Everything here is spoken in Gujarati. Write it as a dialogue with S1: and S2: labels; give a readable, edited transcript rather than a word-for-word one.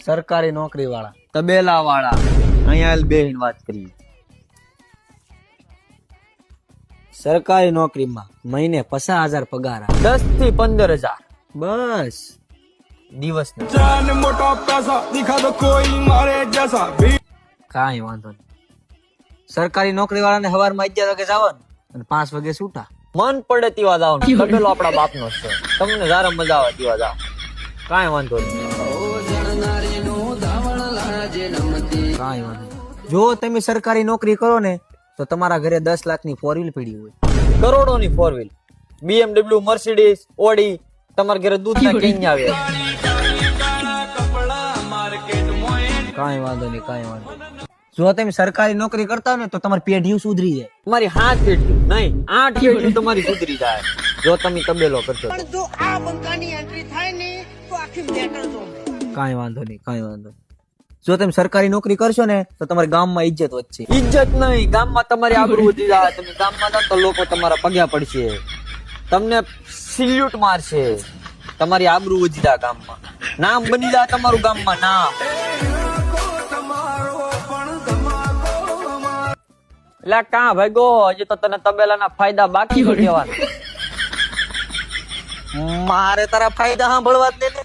S1: સરકારી નોકરી વાળા.
S2: તબેલા વાળા. અહીંયા બેહીને વાત કરીએ.
S1: સરકારી નોકરીમાં મહિને 50,000 પગાર આવે.
S2: 10 થી 15,000
S1: બસ
S2: દિવસ.
S1: કાંઈ વાંધો નહીં. સરકારી નોકરી વાળાને સવારમાં 11 વાગે જવાનું અને 5 વાગે છૂટા.
S2: મન પડે તેવા જાવ. તબેલો આપણા બાપનો છે. તમને જ્યારે મજા આવે તેવા જાવ. કાંઈ વાંધો નહીં.
S1: કાંઈ વાંધો નહીં. જો તમે સરકારી નોકરી કરો ને તો તમારા ઘરે 10 લાખની 4 વ્હીલ પડી હોય.
S2: કરોડોની 4 વ્હીલ, BMW, મર્સિડીઝ, ઓડી. તમારા ઘરે દૂધ ના કેન આવે.
S1: કાંઈ વાંધો નહીં, કાંઈ વાંધો નહીં. જો તમે સરકારી નોકરી કરતા હો ને તો તમારી પેઢીઓ સુધરી જાય.
S2: તમારી 7 પેઢી નહીં 8 પેઢી તમારી સુધરી જાય જો તમે તબેલો કરશો.
S3: પણ જો આ બંકાની એન્ટ્રી થાય ને તો આખી મેટર જોમે.
S1: કાંઈ વાંધો નહીં, કાંઈ વાંધો નહીં. જો તમે સરકારી નોકરી કરશો ને તો તમારા ગામમાં ઇજ્જત વધશે.
S2: ઇજ્જત નહીં, ગામમાં તમારી આબરૂ વધી જાય. તમે ગામમાં જાઓ તો લોકો તમારા પગ્યા પડશે, તમને સિલ્યુટ મારશે. તમારી આબરૂ વધી જાય ગામમાં. નામ બની જાય તમારું ગામમાં નામ. એટલે કાં ભાઈગો, હજી તો તને તબેલાના ફાયદા બાકી કહેવાના.
S1: મારે તારા ફાયદા સાંભળવા જ ને.